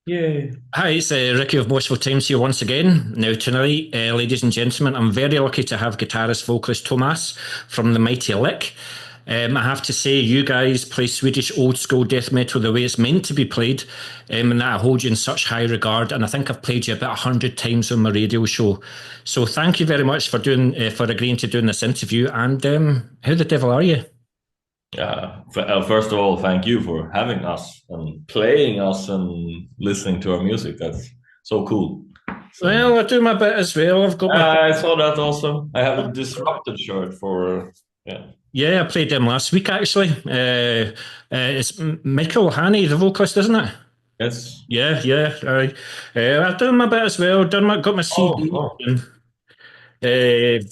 Yeah. Hi, it's Ricky of Moshville Times here once again. Now, tonight, ladies and gentlemen, I'm very lucky to have guitarist vocalist Tomas from the mighty LIK. I have to say, you guys play Swedish old school death metal the way it's meant to be played, and that I hold you in such high regard. And I think I've played you about 100 times on my radio show. So, thank you very much for for agreeing to doing this interview. And how the devil are you? First of all, thank you for having us and playing us and listening to our music. That's so cool. So, Well, I do my bit as well. I've got my I saw that also. I have a disrupted shirt for, yeah. Yeah, I played them last week actually. It's Michael Haney, the vocalist, isn't it? Yes. Yeah, yeah. I've done my bit as well. Got my CD. Oh, And,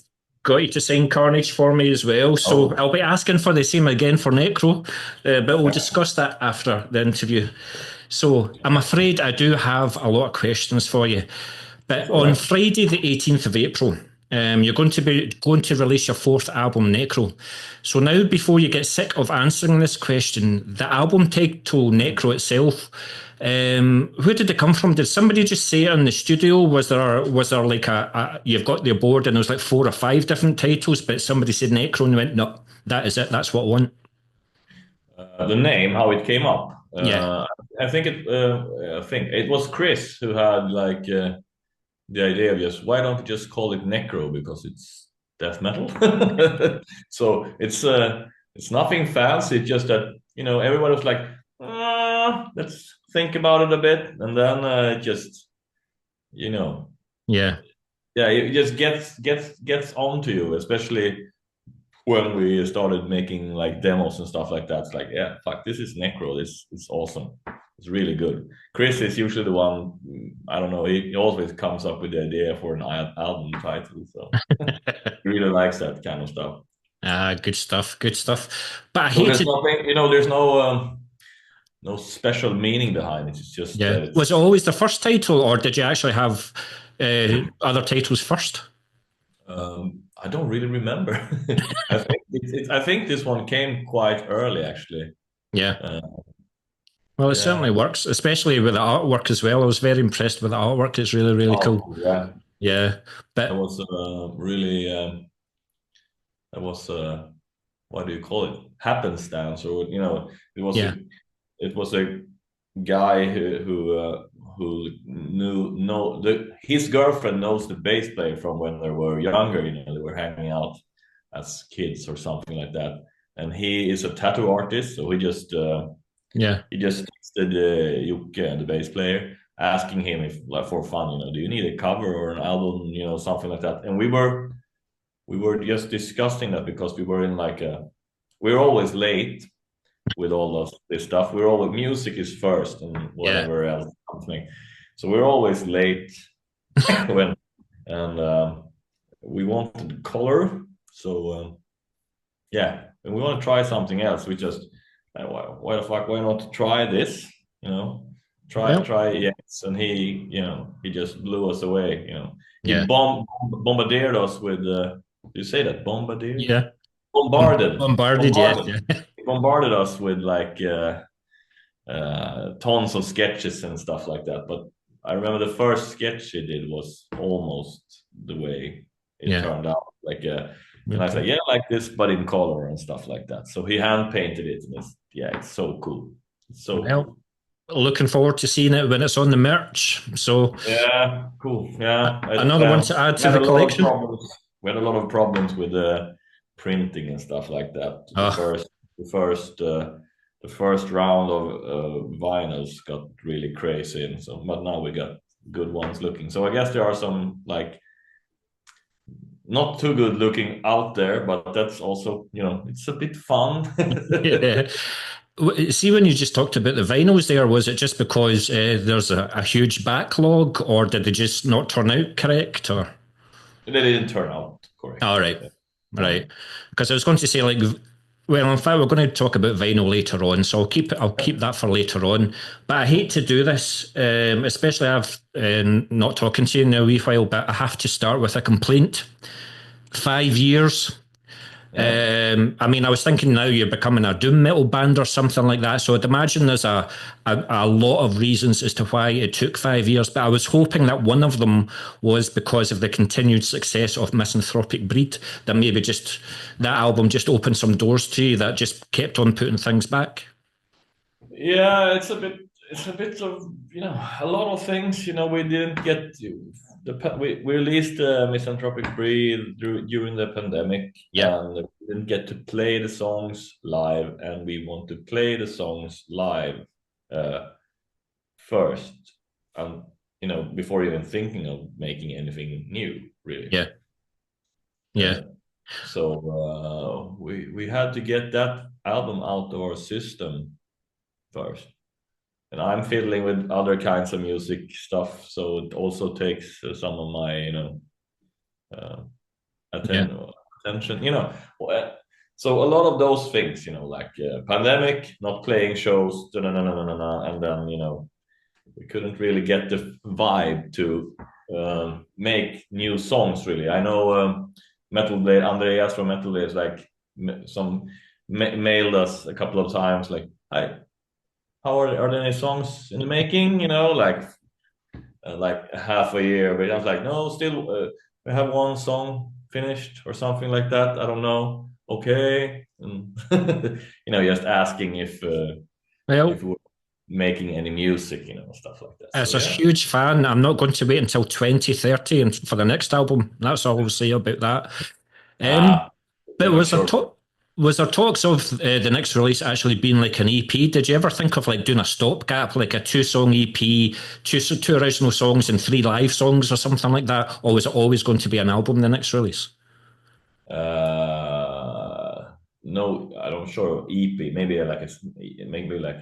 got you to sign Carnage for me as well. So oh. I'll be asking for the same again for Necro, but we'll discuss that after the interview. So I'm afraid I do have a lot of questions for you. But All on right. Friday, the 18th of April, you're going to release your fourth album, Necro. So now, before you get sick of answering this question, the album title Necro itself, where did it come from? Did somebody just say it in the studio? Was there like you've got the board and there's like four or five different titles, but somebody said Necro and went, no, that is it. That's what I want. The name, how it came up. Yeah. I think it was Chris who had like the idea of just why don't we just call it Necro because it's death metal. So it's nothing fancy. It's just that everybody was like, let's think about it a bit, and then it just you know Yeah. yeah, it just gets onto you, especially when we started making like demos and stuff like that. It's like, yeah, fuck, this is Necro. This is awesome. It's really good. Chris is usually the one. I don't know. He always comes up with the idea for an album title, so he really likes that kind of stuff. Good stuff. Good stuff. But I So hate there's to. nothing, there's no special meaning behind it. It's just Yeah. that Was it's. it always the first title, or did you actually have other titles first? I don't really remember. I think this one came quite early, actually. Yeah. Uh, Well, it yeah. certainly works, especially with the artwork as well. I was very impressed with the artwork. It's really, really Oh, cool. cool. Yeah. Yeah. That But was really. That was what do you call it? Happenstance, or it was yeah. a it was a guy who knew no his girlfriend knows the bass player from when they were younger. They were hanging out as kids or something like that. And he is a tattoo artist, so Yeah. he just texted Jocke, the bass player, asking him if, like, for fun, do you need a cover or an album, something like that. And we were just discussing that because we were in like we're always late with all of this stuff. We're always music is first and Yeah. whatever else happening. So we're always late when and we wanted color. So yeah, and we want to try something else. We just why the fuck why not try this? Well, Try yes, and he just blew us away. He yeah. bombarded us with. You say that bombardier? Yeah. Bombarded. Yeah. Bombarded. Yeah. He bombarded us with like tons of sketches and stuff like that. But I remember the first sketch he did was almost the way it Yeah. turned out. Like, and I said, Okay. yeah, like this, but in color and stuff like that. So he hand painted it, and it's so cool. It's so Well, cool. looking forward to seeing it when it's on the merch. So Yeah, cool. Yeah, another one to add we to had the a lot of collection. problems. We had a lot of problems with printing and stuff like that. Oh, The first round of vinyls got really crazy, and so but now we got good ones looking. So I guess there are some like not too good looking out there, but that's also it's a bit fun. yeah. See, when you just talked about the vinyls there, was it just because there's a huge backlog, or did they just not turn out correct? Or They didn't turn out all correct. right, Yeah. right? Because I was going to say like, well, in fact, we're going to talk about vinyl later on, so I'll keep that for later on. But I hate to do this, especially I've not talking to you in a wee while, but I have to start with a complaint. 5 years. I mean, I was thinking now you're becoming a doom metal band or something like that. So I'd imagine there's a lot of reasons as to why it took 5 years. But I was hoping that one of them was because of the continued success of Misanthropic Breed, that maybe just that album just opened some doors to you that just kept on putting things back. Yeah, it's a bit of, a lot of things. We didn't get we released Misanthropic Breed during the pandemic, Yeah. and we didn't get to play the songs live, and we want to play the songs live first, and before even thinking of making anything new, really. Yeah. Yeah. So we had to get that album out of our system first. And I'm fiddling with other kinds of music stuff, so it also takes some of my, attention. So a lot of those things, like pandemic, not playing shows, and then we couldn't really get the vibe to make new songs. Really, I know Metal Blade Andreas from Metal Blade is like mailed us a couple of times, like, "Hi, how are there any songs in the making?" Like half a year. But I was like, "No, still, we have one song finished or something like that. I don't know." Okay, and just asking if we're making any music, stuff like that. As a huge fan, I'm not going to wait until 2030 and for the next album. That's all I'll say about that. But was there talks of the next release actually being like an EP? Did you ever think of like doing a stopgap, like a 2-song EP, two original songs and 3 live songs or something like that? Or was it always going to be an album, the next release? No, I don't sure. EP, maybe like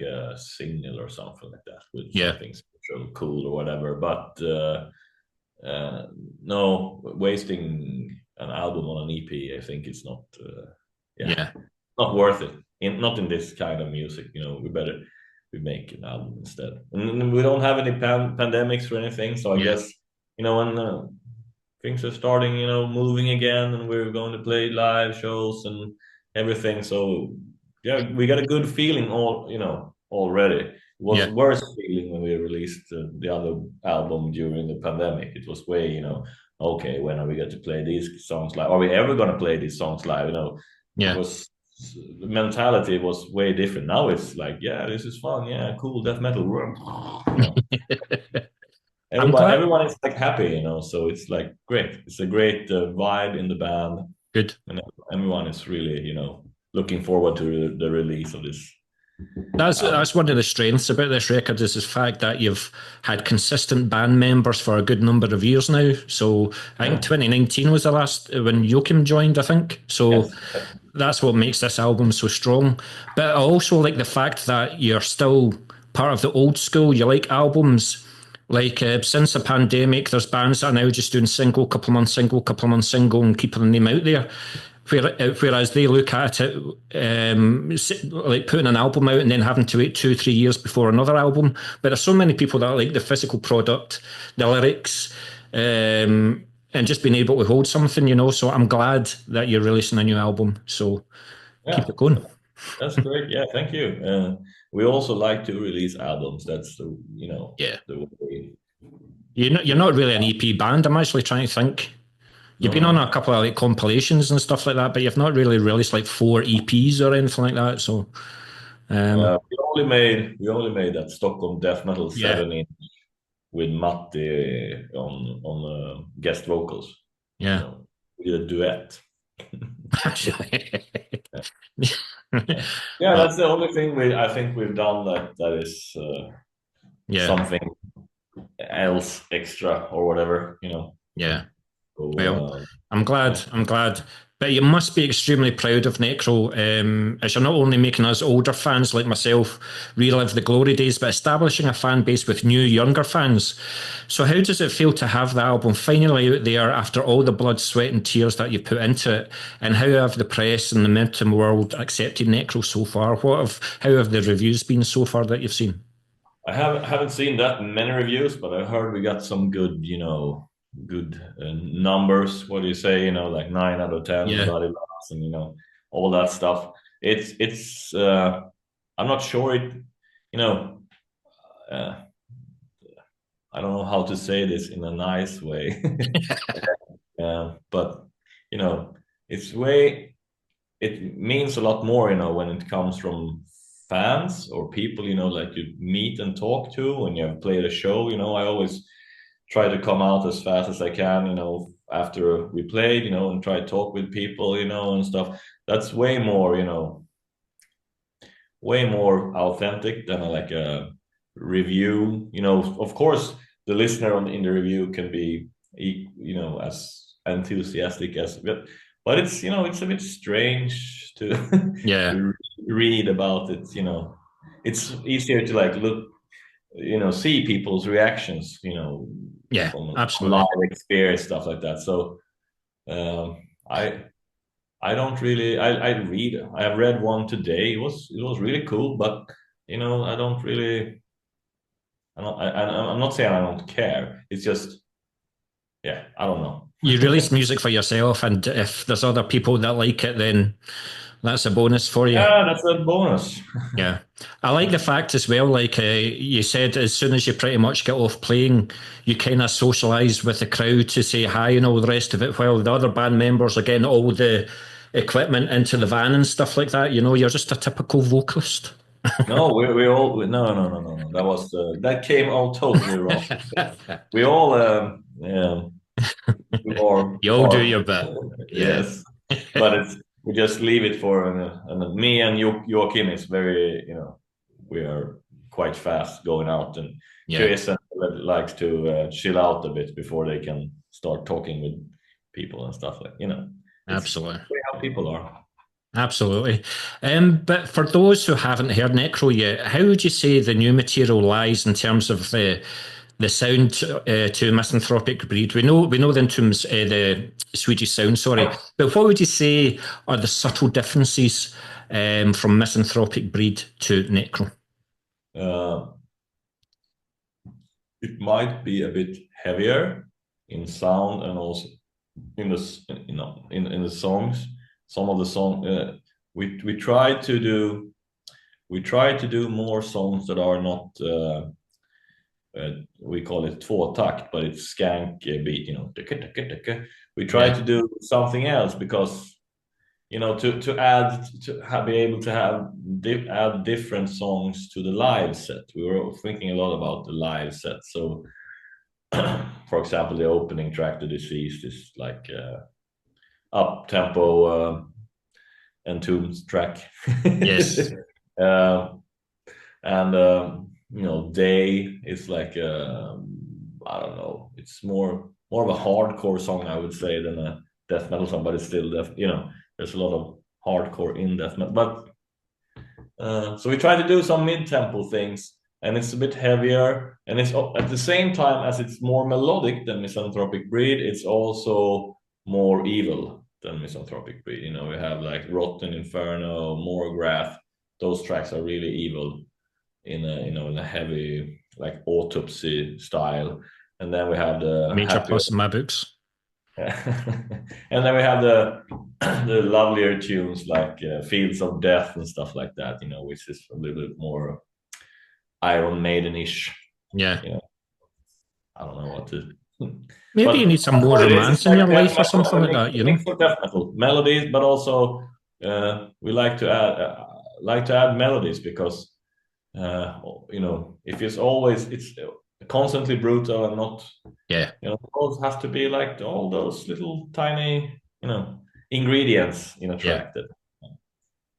a single or something like that with something special, cool or whatever. But no, wasting an album on an EP, I think it's not. Not worth it. Not in this kind of music. We make an album instead. And we don't have any pandemics or anything. So I guess when things are starting, moving again, and we're going to play live shows and everything. So we got a good feeling already. It was worse feeling when we released the other album during the pandemic. It was way, okay, when are we going to play these songs live? Are we ever going to play these songs live? The mentality was way different. Now it's like, this is fun, cool, death metal. Everyone is like happy, so it's like great. It's a great vibe in the band. Good. And everyone is really, looking forward to the release of this. That's one of the strengths about this record, is the fact that you've had consistent band members for a good number of years now. So I think 2019 was the last when Joachim joined, I think. So that's what makes this album so strong. But I also like the fact that you're still part of the old school. You like albums. Like since the pandemic, there's bands that are now just doing single, couple months single, couple months single, and keeping the name out there. Whereas they look at it like putting an album out and then having to wait 2-3 years before another album. But there's so many people that like the physical product, the lyrics, and just being able to hold something, So I'm glad that you're releasing a new album. So keep it going. That's great. Yeah, thank you. We also like to release albums. That's the the way. You're not really an EP band. I'm actually trying to think. You've been on a couple of like compilations and stuff like that, but you've not really released like 4 EPs or anything like that. So we only made that Stockholm death metal 7-inch with Matti on guest vocals. Yeah, we did a duet. That's the only thing I think we've done that is something else extra or whatever. Well, I'm glad. But you must be extremely proud of Necro, as you're not only making us older fans like myself relive the glory days, but establishing a fan base with new, younger fans. So how does it feel to have the album finally out there after all the blood, sweat and tears that you've put into it? And how have the press and the metal world accepted Necro so far? How have the reviews been so far that you've seen? I haven't seen that many reviews, but I heard we got some good, good numbers. What do you say? You know, like 9 out of 10, Yeah. blah, blah, and you know, all that stuff. It's. I'm not sure it. You know, uh, I don't know how to say this in a nice way. But you know, it's way. It means a lot more, you know, when it comes from fans or people, you know, like you meet and talk to when you have played a show. You know, I always try to come out as fast as I can, you know, after we played, you know, and try to talk with people, you know, and stuff. That's way more, you know, way more authentic than like a review. You know, of course, the listener in the review can be, you know, as enthusiastic as, but it's, you know, it's a bit strange to Yeah. to read about it. You know, it's easier to like look, you know, see people's reactions, you know, Yeah. from live Absolutely. experience, stuff like that. So um, I I don't really. I read. I have read one today. It was really cool, but you know, I don't really. I'm not saying I don't care. It's just, yeah, I don't know. You release music for yourself, and if there's other people that like it, then that's a bonus for you. Yeah, that's a bonus. Yeah. I like the fact as well, like you said, as soon as you pretty much get off playing, you kind of socialise with the crowd to say hi and all the rest of it, while the other band members are getting all the equipment into the van and stuff like that. You know, you're just a typical vocalist. No, we all no, no, no, no, no. That came all totally wrong. We all yeah, do our You all do part. your bit. Yeah. Yes, but it's we just leave it for and me and Joachim is very, you know, we are quite fast going out, and Yeah. Chris likes to chill out a bit before they can start talking with people and stuff, like, you know, it's Absolutely. how people are. Absolutely. But for those who haven't heard Necro yet, how would you say the new material lies in terms of the sound to Misanthropic Breed? We know the Swedish sound, sorry, but what would you say are the subtle differences from Misanthropic Breed to Necro? uh, it might be a bit heavier in sound, and also in the, you know, in the songs. Some of the song we try to do more songs that are not we call it tvåtakt, but it's skank beat, you know. We try Yeah, to do something else because, you know, to add to have, be able to have add different songs to the live set. We were thinking a lot about the live set. So, for example, the opening track, "The Deceased," is like up tempo and tunes track. yes, uh, and you know, "Day" is like I don't know, it's more of a hardcore song, I would say, than a death metal song, but it's still you know, there's a lot of hardcore in death metal. But so we try to do some mid-tempo things, and it's a bit heavier, and it's at the same time as it's more melodic than Misanthropic Breed, it's also more evil than Misanthropic Breed. You know, we have like Rotten Inferno, Morgrath. Those tracks are really evil in a, you know, in a heavy like autopsy style, and then we have the major happier. plus in my books. And then we have the lovelier tunes like Fields of Death and stuff like that, you know, which is a little bit more Iron Maiden-ish. Yeah, You know, I don't know what to. maybe you But need some more what it is, it's romance in like your death life or metal, something like that. a mix of death metal melodies, but also we like to add melodies because you know, if it's constantly brutal and not, Yeah. you know, it always has to be like all those little tiny, you know, ingredients in a Yeah. track that.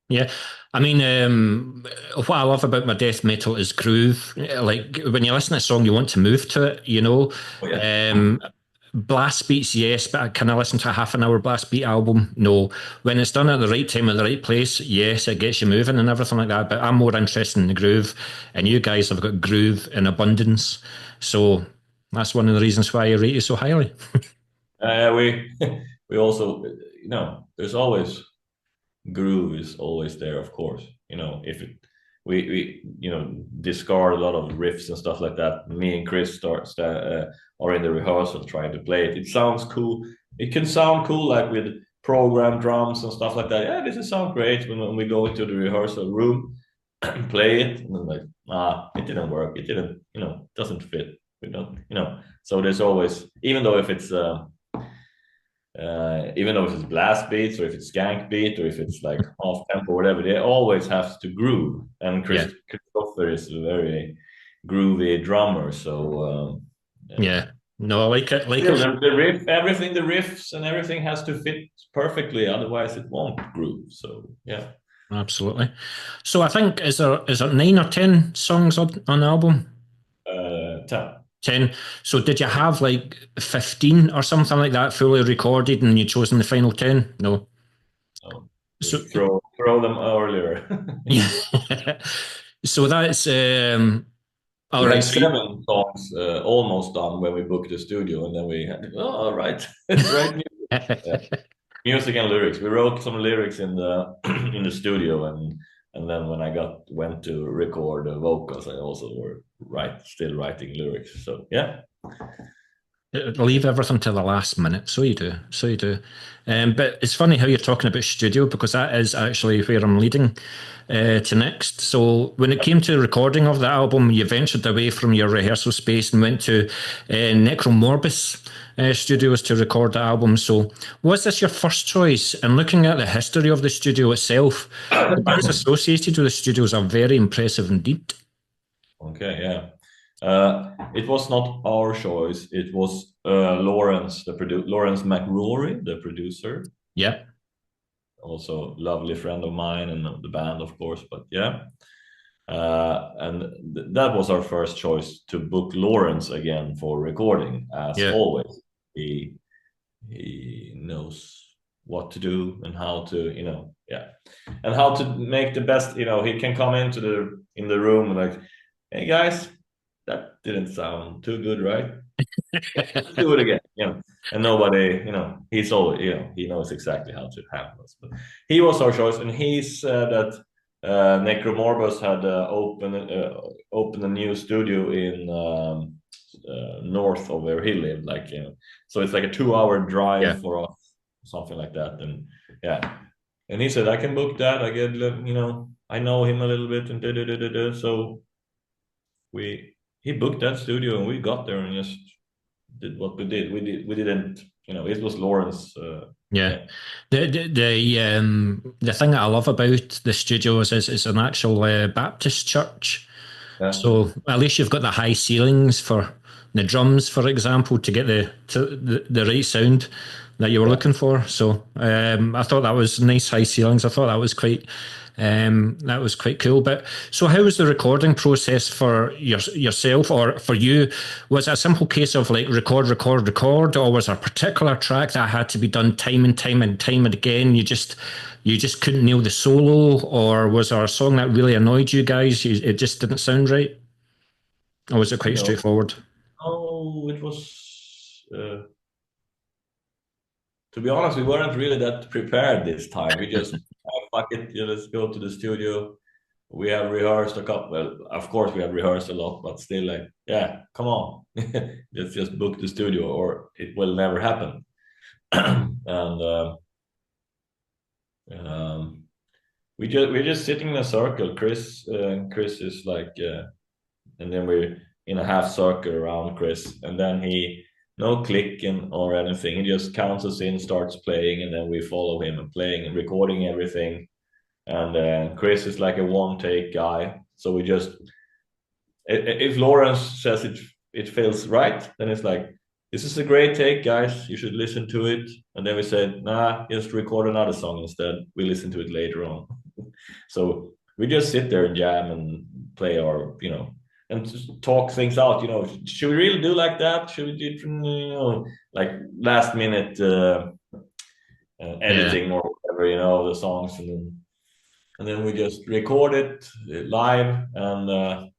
Yeah, I mean, what I love about my death metal is groove. Like when you listen to a song, you want to move to it. You know, Oh yeah. um, blast beats, yes, but can I listen to a half an hour blast beat album? No. When it's done at the right time, at the right place, yes, it gets you moving and everything like that. But I'm more interested in the groove, and you guys have got groove in abundance. So that's one of the reasons why I rate you so highly. We we also, you know, there's always groove is always there, of course. You know, we discard a lot of riffs and stuff like that. Me and Chris are in the rehearsal trying to play it. It sounds cool. It can sound cool like with program drums and stuff like that. Yeah, this is sound great when we go into the rehearsal room and play it, and then like, it didn't work. It didn't, doesn't fit. We don't, So there's always, even though if it's blast beats or if it's skank beat or if it's like half tempo or whatever, they always have to groove. And Christopher is a very groovy drummer, so yeah, no, I like it. the riff, everything, the riffs and everything has to fit perfectly, otherwise it won't groove. So yeah, absolutely. So I think is there 9 or 10 songs on the album? 10. 10. So did you have like 15 or something like that fully recorded and you chosen the final 10? No. So throw them earlier. So that's all right. 7 songs almost done when we booked the studio, and then we had all right, right. Music and lyrics. We wrote some lyrics in the studio, and then when I went to record the vocals, I also were still writing lyrics. So yeah. Leave everything to the last minute. So you do. But it's funny how you're talking about studio, because that is actually where I'm leading to next. So when it came to recording of the album, you ventured away from your rehearsal space and went to Necro Studios to record the album. So was this your first choice? And looking at the history of the studio itself, the bands associated with the studios are very impressive indeed. Okay, yeah. It was not our choice. It was Lawrence McRory, the producer. Yeah. Also lovely friend of mine and the band, of course. But yeah, and that was our first choice, to book Lawrence again for recording. As always, he knows what to do and how to, and how to make the best. He can come in the room like, hey guys, that didn't sound too good, right? Let's do it again. And nobody, he's always, he knows exactly how to handle us. But he was our choice, and he said that Necro had opened a new studio in north of where he lived, so it's like a 2-hour drive for us, something like that. And and he said, I can book that. I get, I know him a little bit, and so he booked that studio, and we got there and just did what we did. We didn't, it was Lawrence. The thing that I love about the studios is it's an actual Baptist church. Yeah. So at least you've got the high ceilings for the drums, for example, to get the right sound that you were looking for. So I thought that was nice high ceilings. I thought that was quite cool. But so how was the recording process for yourself or for you? Was it a simple case of like record, or was there a particular track that had to be done time and time again? You just couldn't nail the solo, or was there a song that really annoyed you guys? It just didn't sound right? Or was it quite straightforward? Oh, it was... to be honest, we weren't really that prepared this time. We just, fuck it, let's go to the studio. We have rehearsed a couple. Well, of course, we have rehearsed a lot, but still, come on, let's just book the studio, or it will never happen. And we're just sitting in a circle. Chris is like, and then we're in a half circle around Chris, and then no clicking or anything. He just counts us in, starts playing, and then we follow him and playing and recording everything. And Chris is like a one-take guy. So we just, if Lawrence says it feels right, then it's like, this is a great take, guys. You should listen to it. And then we said, nah, just record another song instead. We listen to it later on. So we just sit there and jam and play our, and just talk things out, should we really do like that? Should we do, like last minute editing or whatever, the songs, and then we just record it live, and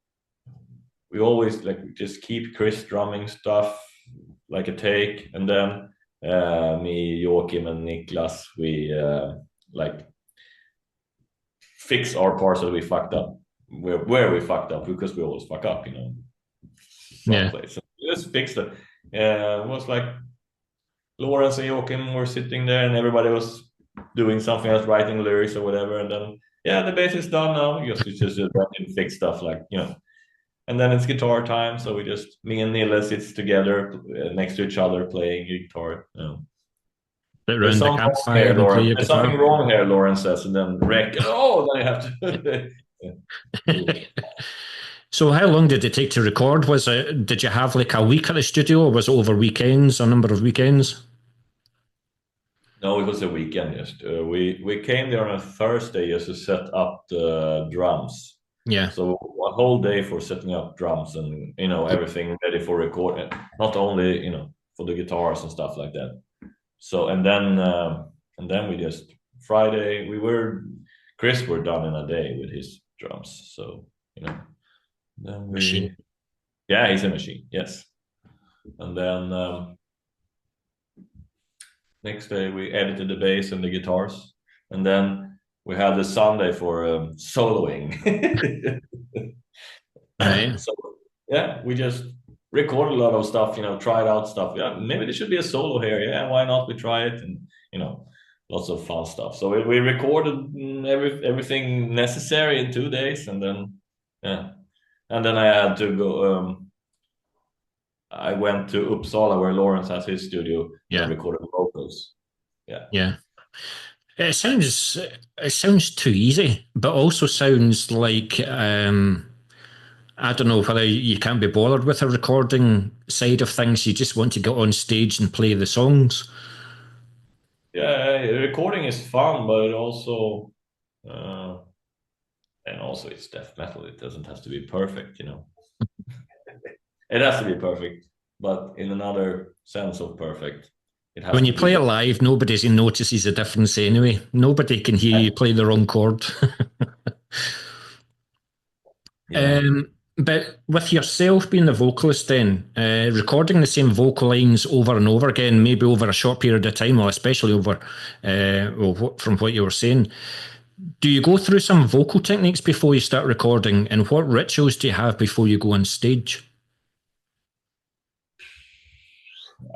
we always just keep Chris drumming stuff like a take, and then me, Joachim, and Niklas, we fix our parts that we fucked up. where we fucked up, because we always fuck up, someplace. So just fixed it. It was like Lawrence and Joachim were sitting there, and everybody was doing something else, writing lyrics or whatever. And then, the bass is done now. You just fix stuff, like, And then it's guitar time, so me and Nille sits together next to each other playing guitar. There's something wrong here, Lawrence says, and then then I have to. So how long did it take to record? Did you have like a week at the studio, or was it over weekends, a number of weekends? No, it was a weekend. Just we came there on a Thursday just to set up the drums. Yeah. So a whole day for setting up drums and everything ready for recording. Not only for the guitars and stuff like that. So and then we just Friday Chris were done in a day with his drums. So then machine. Yeah, he's a machine. Yes. And then next day we edited the bass and the guitars, and then we had the Sunday for soloing. Right. So we just recorded a lot of stuff, tried out stuff. Yeah, maybe there should be a solo here. Yeah, why not? We try it, and lots of fun stuff. So we recorded everything necessary in 2 days, and then I had to go. I went to Uppsala, where Lawrence has his studio, and recorded vocals. Yeah. It sounds too easy, but also sounds like I don't know whether you can't be bothered with the recording side of things. You just want to get on stage and play the songs. Yeah, recording is fun, but also it's death metal. It doesn't have to be perfect, It has to be perfect, but in another sense of perfect. When you play it live, nobody notices the difference anyway. Nobody can hear you play the wrong chord. But with yourself being the vocalist then, recording the same vocal lines over and over again, maybe over a short period of time, or especially over, from what you were saying, do you go through some vocal techniques before you start recording, and what rituals do you have before you go on stage?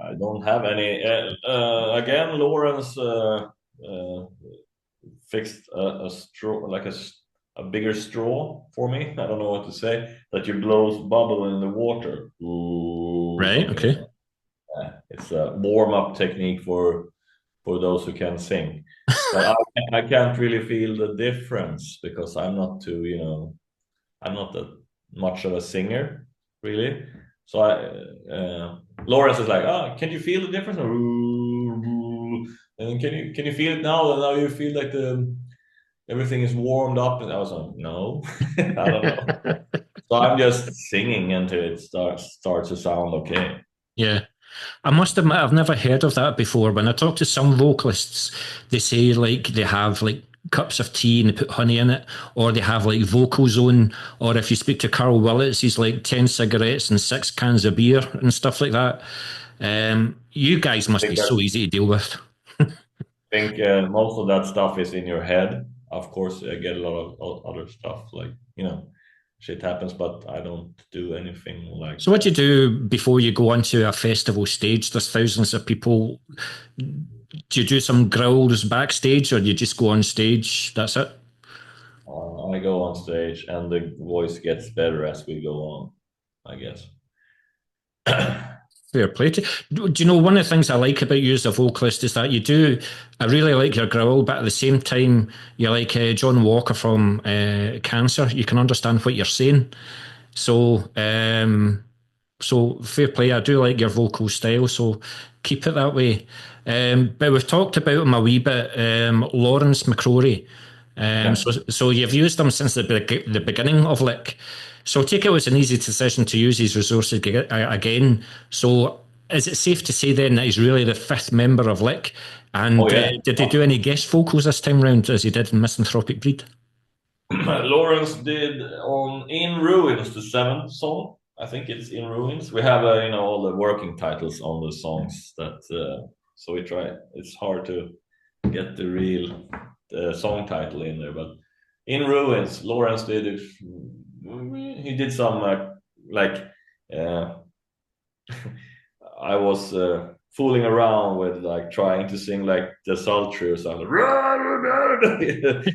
I don't have any. Again, Lawrence fixed a straw, like a bigger straw for me. I don't know what to say. That you blow bubble in the water. Ooh, right. Okay. It's a warm-up technique for those who can sing. But I can't really feel the difference, because I'm not too, I'm not that much of a singer, really. So Lawrence is like, can you feel the difference? And can you feel it now? And now you feel like everything is warmed up. And I was like, no, I don't know. So I'm just singing until it starts to sound okay. Yeah. I must admit, I've never heard of that before. When I talk to some vocalists, they say like they have like cups of tea and they put honey in it, or they have like vocal zone, or if you speak to Carl Willits, he's like 10 cigarettes and 6 cans of beer and stuff like that. You guys must be so easy to deal with. I think most of that stuff is in your head. Of course, I get a lot of other stuff, like, shit happens, but I don't do anything like. So what do you do before you go onto a festival stage? There's thousands of people. Do you do some growls backstage, or do you just go on stage? That's it? I go on stage, and the voice gets better as we go on, I guess. Fair play to you. Do you know, one of the things I like about you as a vocalist is that I really like your growl, but at the same time, you're like John Walker from Cancer. You can understand what you're saying. So fair play. I do like your vocal style, so keep it that way. But we've talked about him a wee bit. Lawrence McCrory. So you've used him since the beginning of LIK. So I take it was an easy decision to use his resources again. So is it safe to say then that he's really the 5th member of LIK? And did he do any guest vocals this time round, as he did in Misanthropic Breed? Lawrence did on In Ruins, the 7th song. I think it's In Ruins. We have all the working titles on the songs that. So we try. It's hard to get the real song title in there, but In Ruins, Lawrence did it. He did some like uh, I was fooling around with like trying to sing like the sultry or something,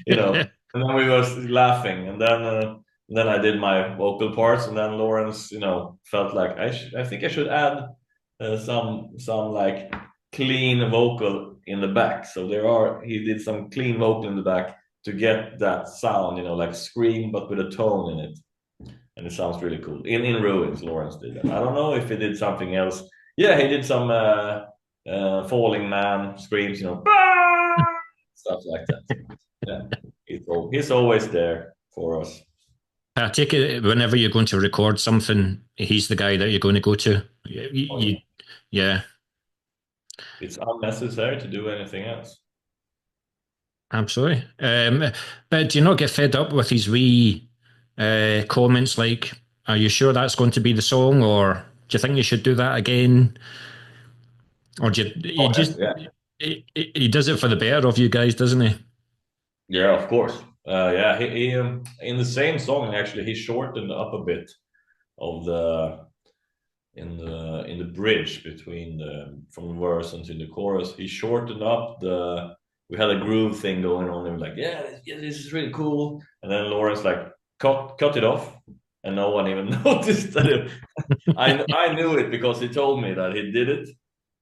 you know. And then we was laughing, and then I did my vocal parts, and then Lawrence, you know, felt like I think I should add some like clean vocal in the back. So he did some clean vocal in the back to get that sound, you know, like scream but with a tone in it, and it sounds really cool. In Ruins, Lawrence did that. I don't know if he did something else. Yeah, he did some falling man screams, you know, stuff like that. Yeah, he's always there for us. I take it whenever you're going to record something, he's the guy that you're going to go to. Oh, yeah. Yeah, It's unnecessary to do anything else. absolutely. But do you not get fed up with these wee comments like, "Are you sure that's going to be the song?" or "Do you think you should do that again?" Or you Oh, just yeah, he does it for the better of you guys, doesn't he? yeah, of course. Yeah, he in the same song actually he shortened up a bit of the in the bridge between the from the verse into the chorus. He shortened up the. We had a groove thing going on, and we're like, yeah, this is really cool. And then Lawrence like cut it off, and no one even noticed that. I knew it because he told me that he did it.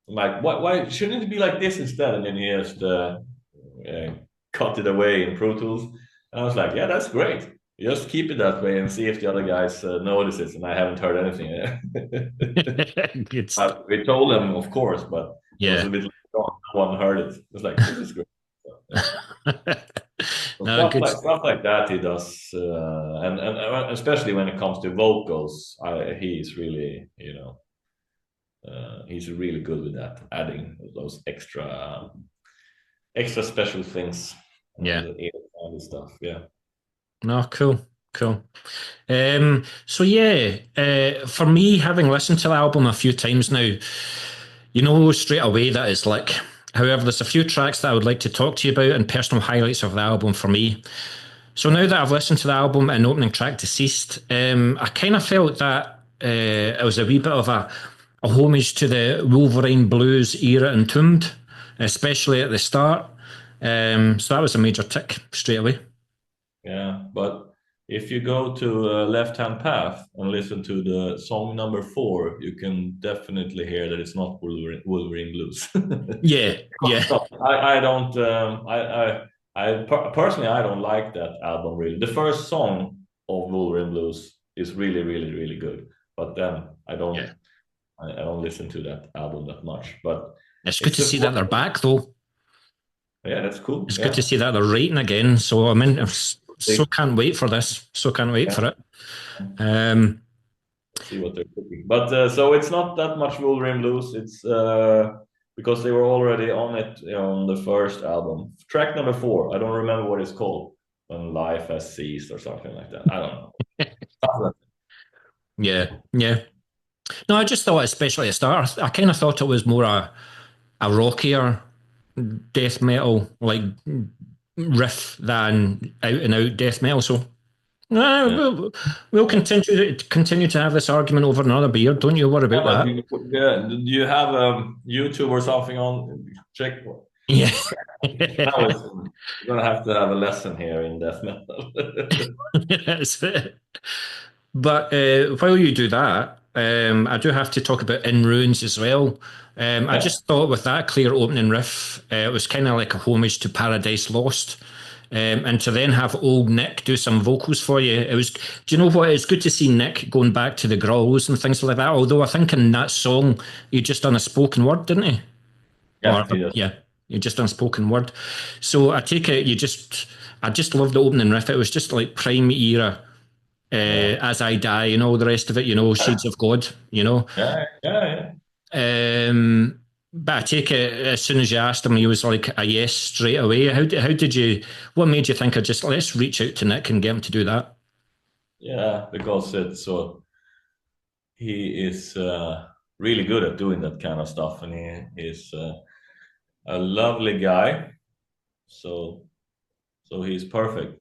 I'm like, why shouldn't it be like this instead? And then he just cut it away in Pro Tools. And I was like, yeah, that's great. Just keep it that way and see if the other guys notice it. And I haven't heard anything. Good stuff. We told them, of course, but it was Yeah. a bit like, oh, no one heard it. It was like, this is great. So, yeah. So No, good. stuff like that he does, and especially when it comes to vocals, he's really, you know, he's really good with that, adding those extra special things Yeah. and stuff. Yeah. No, cool. Cool. So yeah, for me, having listened to the album a few times now, you know straight away that it's LIK. However, there's a few tracks that I would like to talk to you about and personal highlights of the album for me. So now that I've listened to the album and opening track Deceased, I kind of felt that it was a wee bit of a homage to the Wolverine Blues era Entombed, especially at the start. So that was a major tick straight away. Yeah, but if you go to Left Hand Path and listen to the song number 4, you can definitely hear that it's not Wolverine Blues. Yeah, yeah, I don't. Personally, I don't like that album really. The first song of Wolverine Blues is really, really, really good, but then I don't. yeah. I don't listen to that album that much. But It's good it's to just see that they're back, though. yeah, that's cool. It's good to Yeah, see that they're writing again. So I mean, so they, can't wait for this. So can't wait yeah. for it. Um, See what they're cooking. But so it's not that much Wolverine Blues. It's because they were already on it on the first album. Track number 4. I don't remember what it's called. When life has ceased or something like that. I don't know. yeah, yeah. No, I just thought, especially at the start, I kind of thought it was more a rockier death metal like riff than out and out death metal. So Yeah. we'll continue to have this argument over another beer. Don't you worry Yeah, about but that. do you have YouTube or something on? Check. Yeah. Now you're gonna have to have a lesson here in death metal. That's it. But while you do that, I do have to talk about In Ruins as well. I Yeah. just thought with that clear opening riff, it was kind of like a homage to Paradise Lost. And to then have old Nick do some vocals for you, it was. Do you know what? It's good to see Nick going back to the growls and things like that. Although I think in that song he just done a spoken word, didn't he? Or Yeah, he does. yeah, he just done spoken word. So I take it I just love the opening riff. It was just like prime era Yeah. As I Die and all the rest of it, Shades of God, Yeah, yeah, But I take it as soon as you asked him, he was like a yes straight away. How did you, what made you think of just let's reach out to Nick and get him to do that? yeah. Because it's so he is really good at doing that kind of stuff, and he is a lovely guy. So he's perfect.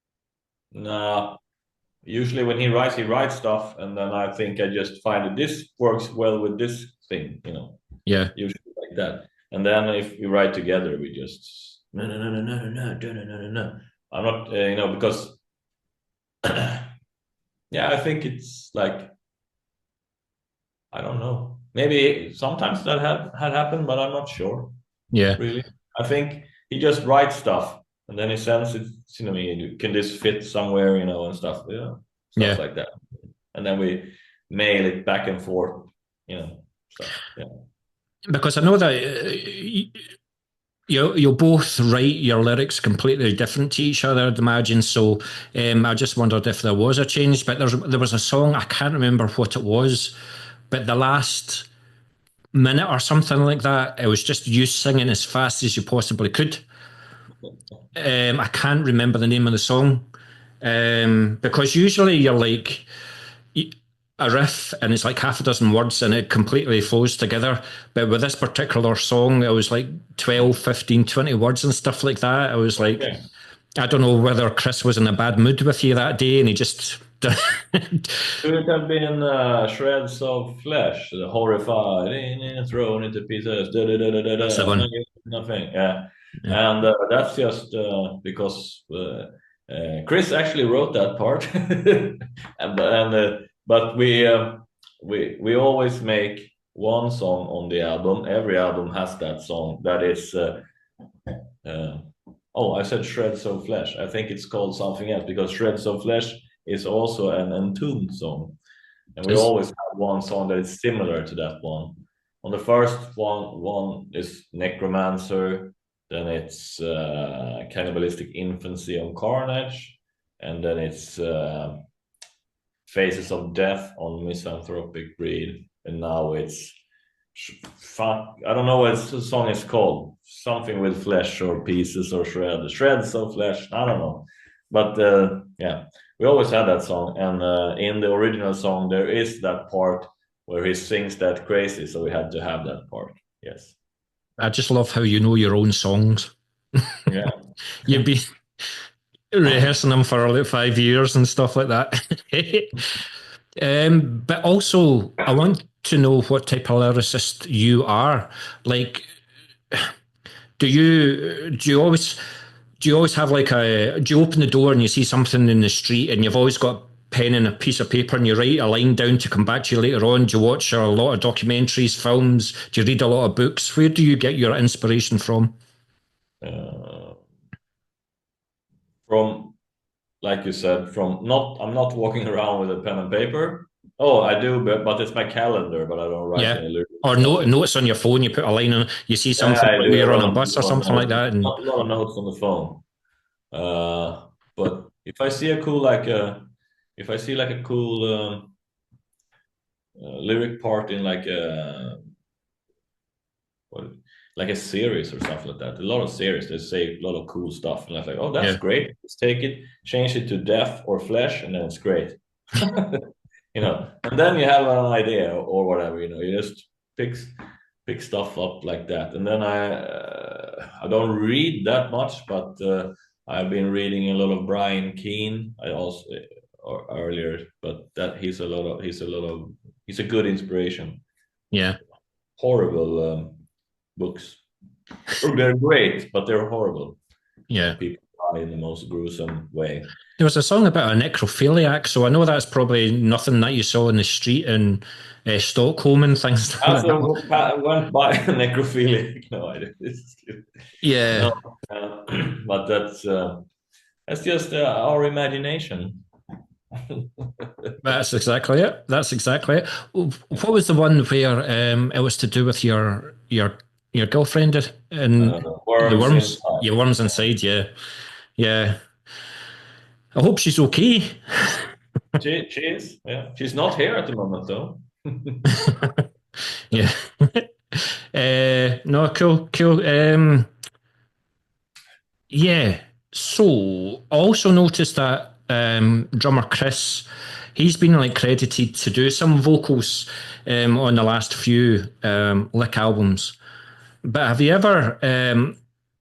Nah, usually when he writes stuff, and then I think I just find that this works well with this thing, Yeah, usually like that. And then if we write together, we just no no no no no no no no no no no. I'm not, because yeah, I think it's like I don't know. Maybe sometimes that had happened, but I'm not sure yeah, really. I think he just writes stuff and then he sends it to me. Can this fit somewhere, and stuff, stuff yeah. like that. And then we mail it back and forth, stuff. Yeah. Because I know that you'll both write your lyrics completely different to each other, I'd imagine. So I just wondered if there was a change. But there was a song, I can't remember what it was, but the last minute or something like that, it was just you singing as fast as you possibly could. I can't remember the name of the song, because usually you're like a riff and it's like half a dozen words and it completely flows together. But with this particular song, it was like 12, 15, 20 words and stuff like that. I was like, Okay. I don't know whether Chris was in a bad mood with you that day and he just. Could it have been shreds of flesh, the horrified, thrown into pieces, da da da da da That's the da, one. nothing. Yeah, Yeah. and that's just because Chris actually wrote that part, but we always make one song on the album. Every album has that song that is. Uh, oh, I said Shreds of Flesh. I think it's called something else because Shreds of Flesh is also an Entombed song. And we Is always have one song that is similar to that one. On the first one is Necromancer, then it's Cannibalistic Infancy on Carnage, and then it's Faces of Death on Misanthropic Breed, and now it's fuck, I don't know what the song is called. Something with flesh or pieces or shreds of flesh. I don't know, but yeah, we always had that song. And in the original song, there is that part where he sings that crazy, so we had to have that part. Yes. I just love how you know your own songs. Yeah. You'd be rehearsing them for like 5 years and stuff like that. But also, I want to know what type of lyricist you are. Like, do you always have like do you open the door and you see something in the street and you've always got a pen and a piece of paper and you write a line down to come back to you later on? Do you watch a lot of documentaries, films? Do you read a lot of books? Where do you get your inspiration from? uh, from like you said, from not I'm not walking around with a pen and paper. Oh, I do, but it's my calendar, but I don't write Yeah. any lyrics Or on it. notes on your phone, you put a line on, you see Yeah, something I when do you're a on lot a of, bus or something like that. And not a lot of notes on the phone. But if I see a cool like if I see like a cool lyric part in like what, like a series or stuff like that. A lot of series they say a lot of cool stuff, and I'm like, oh, that's yeah, great. Let's take it, change it to death or flesh, and then it's great. And then you have an idea or whatever. You just pick stuff up like that, and then I don't read that much, but I've been reading a lot of Brian Keane. I also or earlier, but that he's a good inspiration. yeah, Horrible books. Or they're great, but they're horrible. yeah. People die in the most gruesome way. There was a song about a necrophiliac, so I know that's probably nothing that you saw in the street in Stockholm and things like that. Also, I went by necrophiliac. No, I didn't. Yeah, No, but that's just our imagination. that's exactly it. That's exactly it. What was the one where it was to do with your girlfriend and the Worms worms? inside. Your worms inside, yeah, yeah. I hope she's okay. She is. Yeah, she's not here at the moment though. Yeah. No, cool, cool. Yeah. So I also noticed that drummer Chris, he's been like credited to do some vocals on the last few LIK albums. But have you ever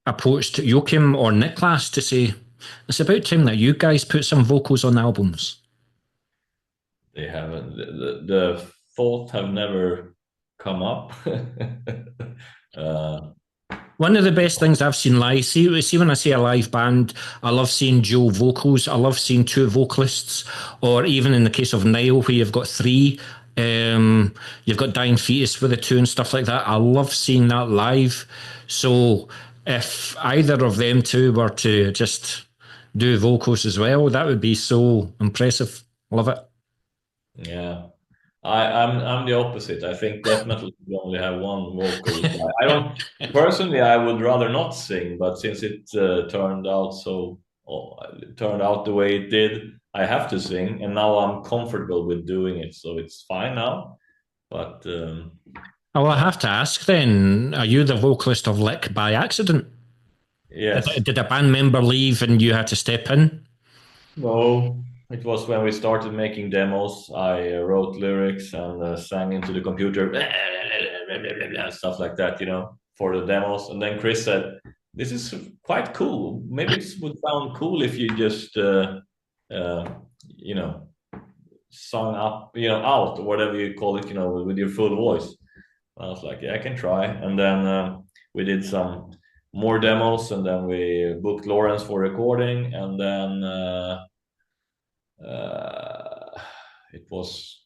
approached Joachim or Niklas to say, It's about time that you guys put some vocals on albums. They haven't. The thought have never come up. uh, One of the best things I've seen live, see when I see a live band, I love seeing dual vocals. I love seeing two vocalists, or even in the case of Nile, where you've got three. You've got Dying Fetus with the two and stuff like that. I love seeing that live. So if either of them two were to just do vocals as well, that would be so impressive. Love it. yeah. I'm the opposite. I think death metal should only have one vocalist. I don't personally. I would rather not sing, but since it turned out it turned out the way it did, I have to sing, and now I'm comfortable with doing it, so it's fine now. But Oh, I have to ask then, are you the vocalist of LIK by accident? yes, Did a band member leave and you had to step in? no. It was when we started making demos. I wrote lyrics and sang into the computer, stuff like that, for the demos. And then Chris said, "This is quite cool. Maybe it would sound cool if you just, you know, sung up, out or whatever you call it, with your full voice." I was like, "Yeah, I can try." And then we did some more demos, and then we booked Lawrence for recording, and then. It was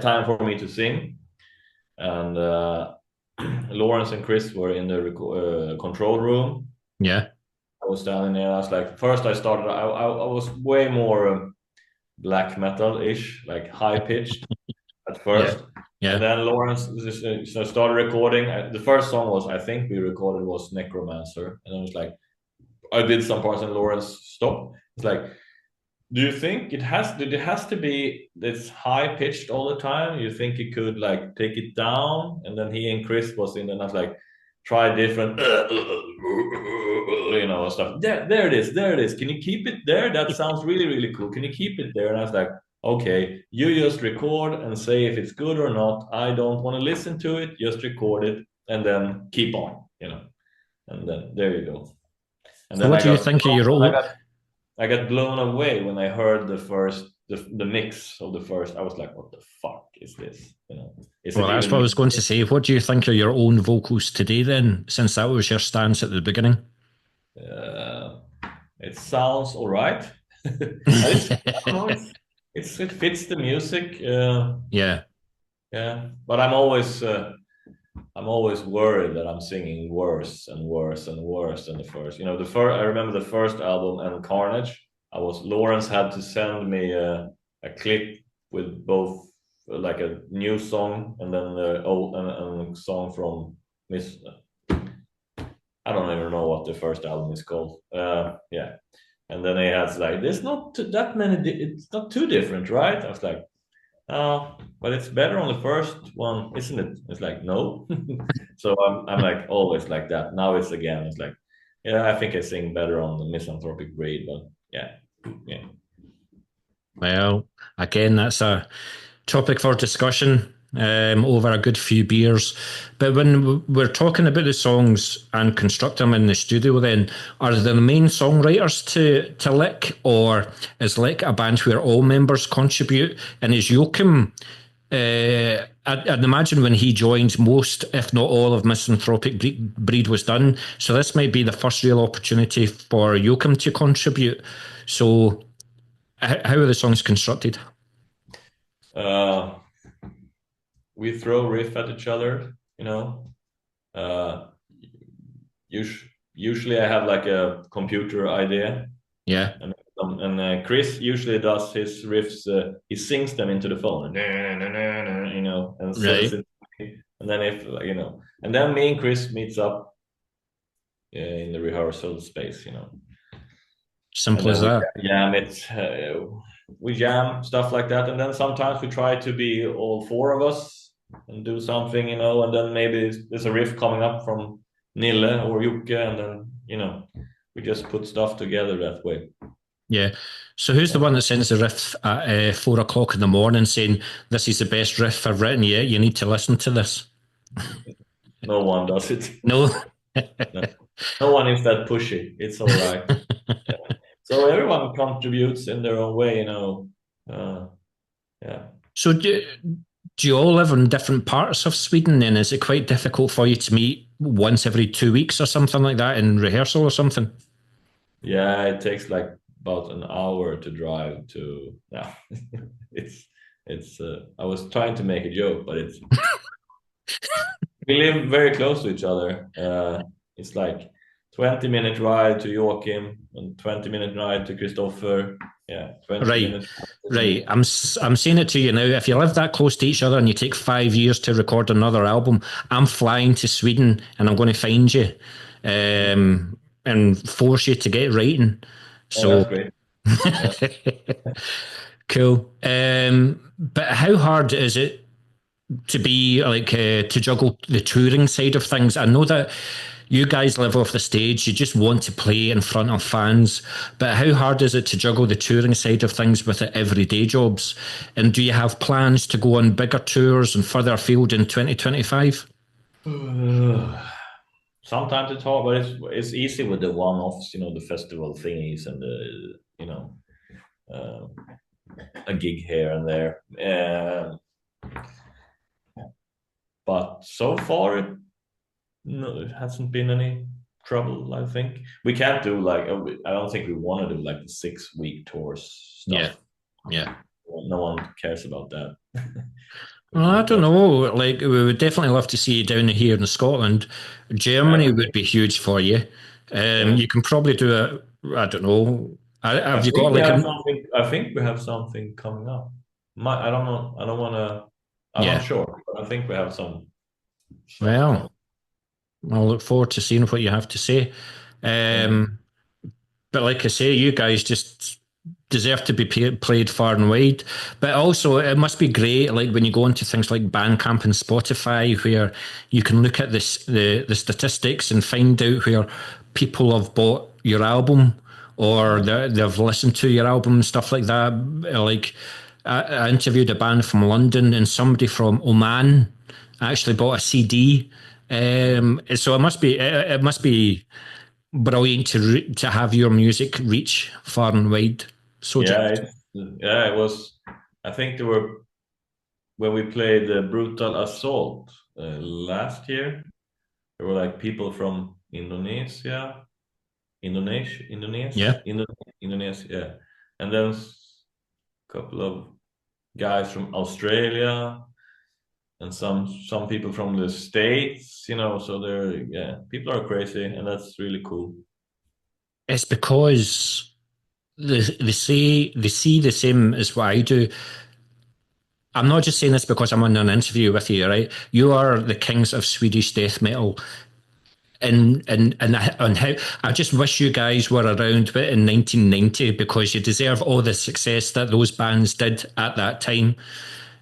time for me to sing, and Lawrence and Chris were in the control room. Yeah, I was standing there. I was like, first I started. I was way more black metal-ish, like high pitched at first. yeah. And then Lawrence just started recording. The first song was, I think we recorded, was Necromancer, and I was like, I did some parts, and Lawrence stopped. It's like, do you think it has to be this high pitched all the time? You think you could like take it down? And then he and Chris was in, and I was like, try different, stuff. There it is. There it is. Can you keep it there? That sounds really, really cool. Can you keep it there? And I was like, okay, you just record and say if it's good or not. I don't want to listen to it. Just record it and then keep on, And then there you go. And so then what do you think of your own? I got blown away when I heard the mix of the first. I was like, "What the fuck is this?" Well, that's what I was going to say. What do you think of your own vocals today, then, since that was your stance at the beginning? It sounds all right. It fits the music. Yeah. But I'm always worried that I'm singing worse and worse and worse than the first. I remember the first album and Carnage. Lawrence had to send me a clip with both like a new song and then the old and a song from Miss. I don't even know what the first album is called. And then he has like, there's not that many. It's not too different, right? I was like, oh, but it's better on the first one, isn't it? It's like, no. So I'm like always like that. Now it's like, I think I sing better on the Misanthropic Grade, but yeah. Well, again, that's a topic for discussion over a good few beers. But when we're talking about the songs and construct them in the studio, then are they the main songwriters to LIK, or is LIK a band where all members contribute? And is Joachim, I'd imagine when he joined, most, if not all, of Misanthropic Breed was done. So this might be the first real opportunity for Joachim to contribute. So how are the songs constructed? We throw riff at each other, usually I have like a computer idea. Yeah. And Chris usually does his riffs. He sings them into the phone, and sings it. And then and then me and Chris meets up in the rehearsal space, Simple as that. We jam stuff like that, and then sometimes we try to be all four of us and do something, and then maybe there's a riff coming up from Nille or Jocke, and then we just put stuff together that way. Yeah. So who's the one that sends the riff at 4 o'clock in the morning saying, "This is the best riff I've written yet, you need to listen to this"? No one does it. No. No one is that pushy. It's all right. So everyone contributes in their own way, you know. Yeah. So do you all live in different parts of Sweden? And is it quite difficult for you to meet once every 2 weeks or something like that in rehearsal or something? Yeah, it takes like about an hour to drive to. Yeah, it's I was trying to make a joke, but it's we live very close to each other. It's like 20-minute ride to Joachim and 20-minute ride to Christopher. Yeah, 20 Right, minutes to right. me. I'm saying it to you now. If you live that close to each other and you take 5 years to record another album, I'm flying to Sweden and I'm going to find you, and force you to get writing. Oh, So that's great. Yeah. cool. But how hard is it to be like to juggle the touring side of things? I know that you guys live off the stage, you just want to play in front of fans, but how hard is it to juggle the touring side of things with the everyday jobs? And do you have plans to go on bigger tours and further afield in 2025? Sometimes it's hard, but it's easy with the one-offs, you know, the festival thingies and the uh, a gig here and there. But so far, no, it hasn't been any trouble. I think we can't do like I don't think we want to do like the 6-week tours Yeah, stuff. yeah. No one cares about that. Well, I don't know. Like, we would definitely love to see you down here in Scotland. Germany would be huge for you. Yeah. You can probably do a, I don't know. I Have you got think we like have a, something. I think we have something coming up. I don't know. I don't want to. I'm not yeah. sure. But I think we have some coming. Well, I'll look forward to seeing what you have to say. Yeah. Um, but like I say, you guys just deserve to be played far and wide. But also, it must be great, like when you go into things like Bandcamp and Spotify, where you can look at the statistics and find out where people have bought your album or they've listened to your album and stuff like that. Like I interviewed a band from London and somebody from Oman actually bought a CD. So it must be brilliant to have your music reach far and wide. So Yeah. Yeah. It was. I think there were when we played the Brutal Assault last year. There were like people from Indonesia, yeah, Indonesia, yeah, and then a couple of guys from Australia and some people from the States, you know. So they're yeah, people are crazy, and that's really cool. it's because they see the same as what I do. I'm not just saying this because I'm on an interview with you, right? You are the kings of Swedish death metal, and how I just wish you guys were around in 1990 because you deserve all the success that those bands did at that time.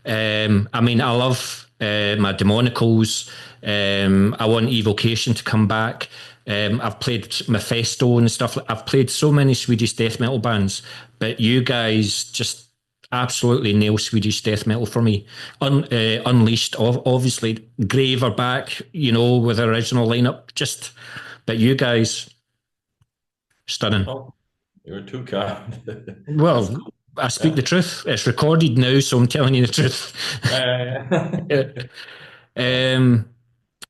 I mean, I love my Demonicals. I want Evocation to come back. I've played Mephisto and stuff. I've played so many Swedish death metal bands, but you guys just absolutely nail Swedish death metal for me. Unleashed, obviously, Grave are back, you know, with the original lineup. Just, but you guys, stunning. Oh, you're too kind. That's Well, cool. I speak the Yeah. truth. It's recorded now, so I'm telling you the truth. Yeah, yeah. Um,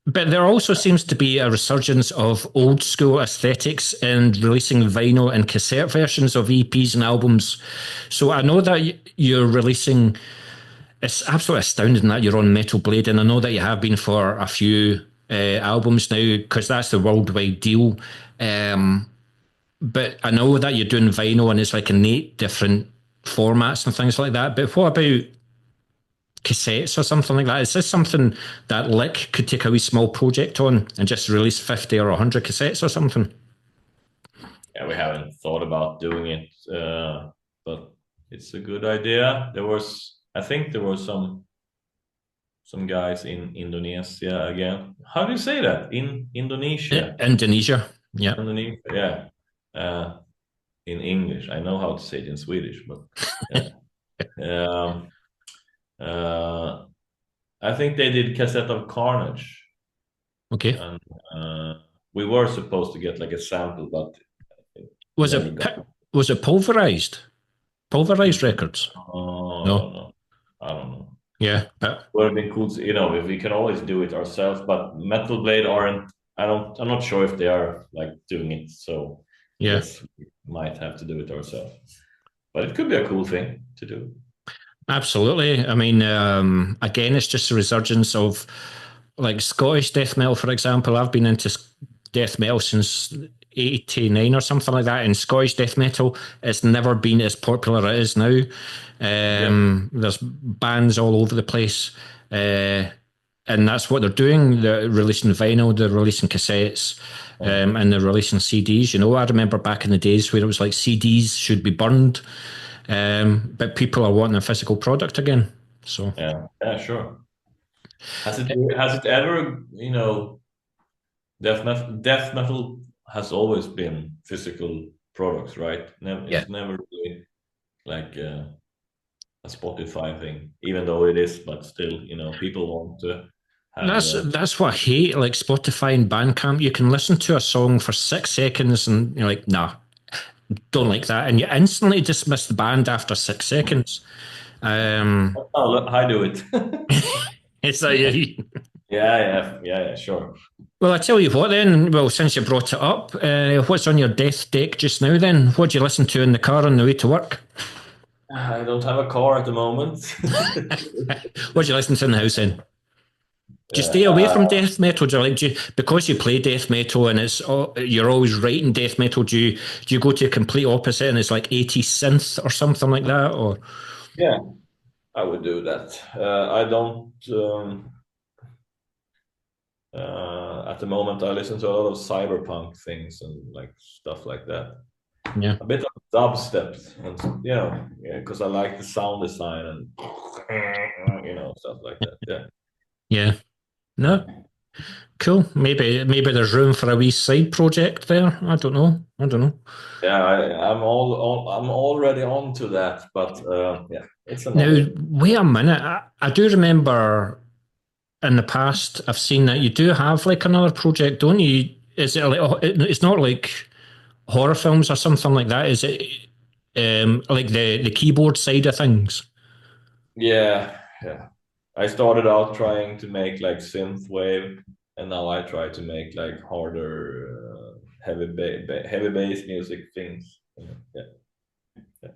but there also seems to be a resurgence of old school aesthetics and releasing vinyl and cassette versions of EPs and albums. So I know that you're releasing, it's absolutely astounding that you're on Metal Blade, and I know that you have been for a few albums now because that's the worldwide deal. Um, but I know that you're doing vinyl and it's like in 8 different formats and things like that. But what about cassettes or something like that? Is this something that LIK could take a wee small project on and just release 50 or 100 cassettes or something? Yeah, we haven't thought about doing it, but it's a good idea. I think there were some guys in Indonesia again. How do you say that? In Indonesia, Indonesia. Yeah. Indonesia, yeah. In English, I know how to say it in Swedish, but yeah. Um, uh, I think they did cassette of Carnage, Okay. and we were supposed to get like a sample, but it Was never it got. Was it pulverized? Pulverized Mm. records? Oh, I No. don't know. I don't know. Yeah, but Would have been cool to, if we can always do it ourselves, but Metal Blade aren't. I'm not sure if they are like doing it. So I yeah. guess we might have to do it ourselves. But it could be a cool thing to do. Absolutely. I mean, again, it's just a resurgence of like Scottish death metal, for example. I've been into death metal since 89 or something like that. And Scottish death metal, it's never been as popular as it is now. Yeah. There's bands all over the place. And that's what they're doing. They're releasing vinyl, they're releasing cassettes, Yeah. and they're releasing CDs. I remember back in the days where it was like CDs should be burned, but people are wanting a physical product again. So Yeah. Yeah. Sure. Has it ever, death metal has always been physical products, right? yeah, It's never really like a Spotify thing, even though it is, but still, people want to have that's what I hate. Like Spotify and Bandcamp, you can listen to a song for 6 seconds and you're like, nah, don't like that, and you instantly dismiss the band after 6 seconds. oh, look, I do it. It's like, Yeah, yeah, yeah, yeah, sure. well, I tell you what, then. Well, since you brought it up, what's on your death deck just now? Then, what do you listen to in the car on the way to work? I don't have a car at the moment. What do you listen to in the house then? Do you Yeah, stay away from death metal? Because you play death metal and you're always writing death metal? Do you go to a complete opposite and it's like 80s synth or something like that? Or yeah, I would do that. I don't. At the moment, I listen to a lot of cyberpunk things and like stuff like that. yeah, A bit of dubstep, and yeah, because I like the sound design and stuff like that. Yeah, yeah, no, yeah. cool. Maybe there's room for a wee side project there. I don't know. I don't know. Yeah, I'm already on to that, but yeah, it's Now, another. wait a minute. I do remember in the past I've seen that you do have like another project, don't you? Is it like it's not like horror films or something like that? Is it like the keyboard side of things? Yeah, yeah. I started out trying to make like synth wave, and now I try to make like harder, heavy bass music things. Yeah, yeah. It's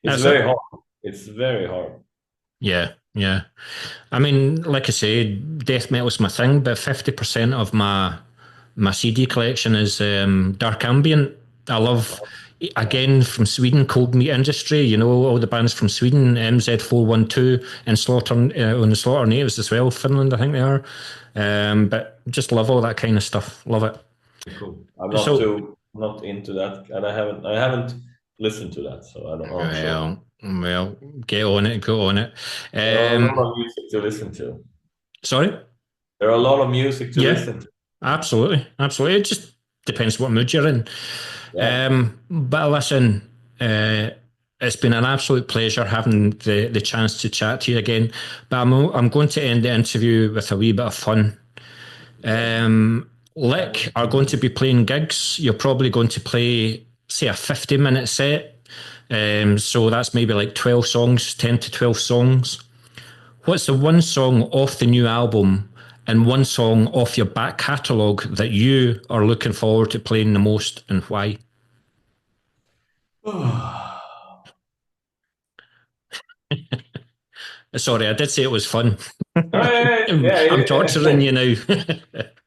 That's it. very hard. It's very hard. Yeah, yeah. I mean, like I say, death metal's my thing, but 50% of my CD collection is dark ambient. I love, again, from Sweden, Cold Meat Industry. All the bands from Sweden, MZ412 and Slaughter on the Slaughter Natives as well. Finland, I think they are. But just love all that kind of stuff. Love it. Cool. I'm So, not into that, and I haven't listened to that, so I'm not sure. well, get on it, go on it. There are a lot Um, of music to listen to. Sorry. There are a lot of music to Yeah, listen to. absolutely, absolutely. It just depends what mood you're in. Yeah. But listen, uh, it's been an absolute pleasure having the chance to chat to you again. But I'm going to end the interview with a wee bit of fun. LIK are going to be playing gigs. You're probably going to play, say, a 50-minute set. So that's maybe like 12 songs, 10 to 12 songs. What's the one song off the new album and one song off your back catalogue that you are looking forward to playing the most, and why? Sorry, I did say it was fun. Yeah, yeah, I'm torturing yeah. you now.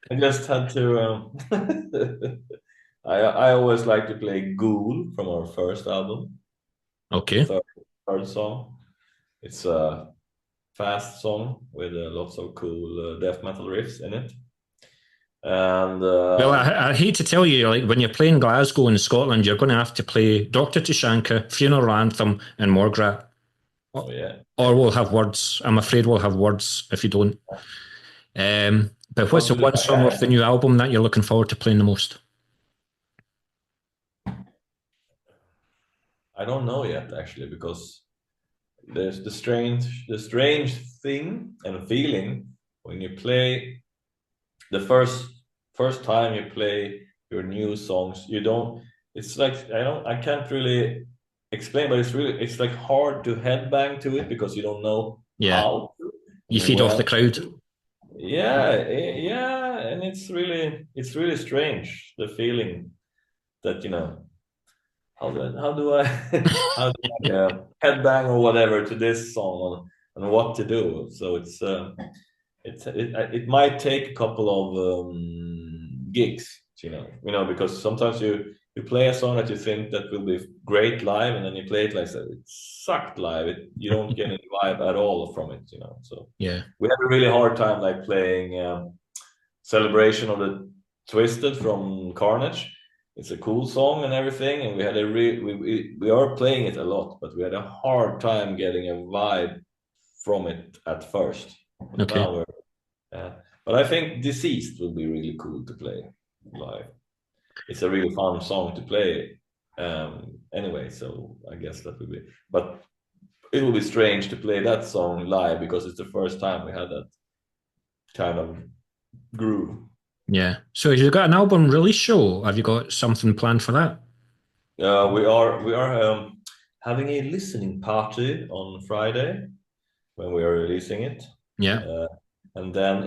I just had to. I always like to play "Ghoul" from our first album, the Okay. third song. It's a fast song with lots of cool death metal riffs in it, and Well, I hate to tell you, like when you're playing Glasgow in Scotland, you're going to have to play Doctor Tushanka, Funeral Anthem, and Morgrat. oh yeah, Or we'll have words. I'm afraid we'll have words if you don't. But what's come the to the. one song off the new album that you're looking forward to playing the most? I don't know yet actually because there's the strange thing and feeling when you play the first time you play your new songs. You don't it's like I can't really explain, but it's like hard to headbang to it because you don't know Yeah. how You and feed off the when. crowd. Yeah, yeah, and it's really strange the feeling that how do I how do I headbang or whatever to this song and what to do. So it might take a couple of gigs, because sometimes you play a song that you think that will be great live, and then you play it like that. It sucked live. You don't get any vibe at all from it, So Yeah. we had a really hard time like playing Celebration of the Twisted from Carnage. It's a cool song and everything, and we had we are playing it a lot, but we had a hard time getting a vibe from it at first. But Okay. now but I think Deceased will be really cool to play live. It's a really fun song to play anyway, so I guess that will be. But it will be strange to play that song live because it's the first time we had that kind of groove. Yeah. So have you got an album release show? Have you got something planned for that? We are having a listening party on Friday when we are releasing it. Yeah. And then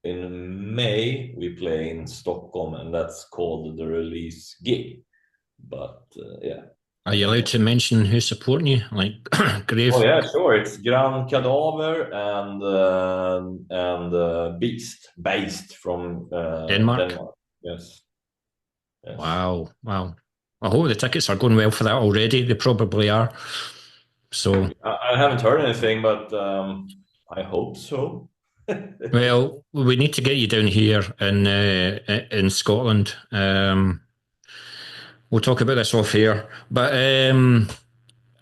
in May we play in Stockholm, and that's called the release gig. But yeah. Are you allowed to mention who's supporting you? Like Grave? Oh yeah, sure. It's Grand Cadaver and Beast from Denmark? Yes. Yes. Wow. Wow. I hope the tickets are going well for that already. They probably are. So I haven't heard anything, but I hope so. well, we need to get you down here in Scotland. We'll talk about this off here, but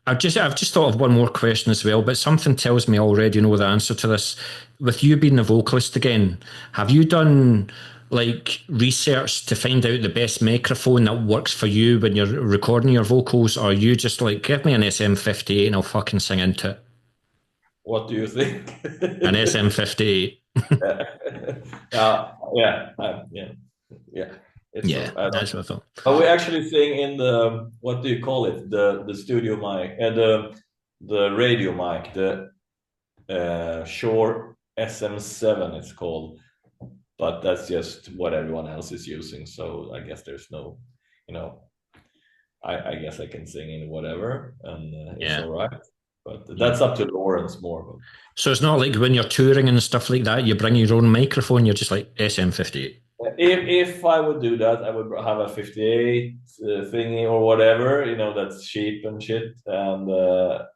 I've just thought of one more question as well. But something tells me I already know the answer to this. With you being the vocalist again, have you done like research to find out the best microphone that works for you when you're recording your vocals, or are you just like, give me an SM58 and I'll fucking sing into it? What do you think? An SM58. Yeah. Yeah, that's what I thought. But we actually sing in the, what do you call it? The studio mic and the radio mic, the Shure SM7 it's called. But that's just what everyone else is using. So I guess there's no, I guess I can sing in whatever, and it's all right. But that's up to Lawrence more. So it's not like when you're touring and stuff like that, you bring your own microphone, you're just like SM58. If I would do that, I would have a 58 thingy or whatever, that's cheap and shit. And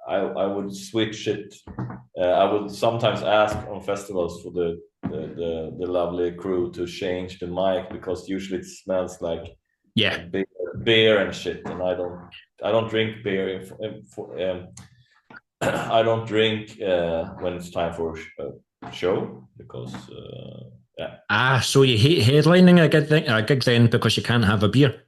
I would switch it. I would sometimes ask on festivals for the lovely crew to change the mic because usually it smells like beer and shit, and I don't drink beer. I don't drink when it's time for a show because yeah. So you hate headlining a gig then because you can't have a beer?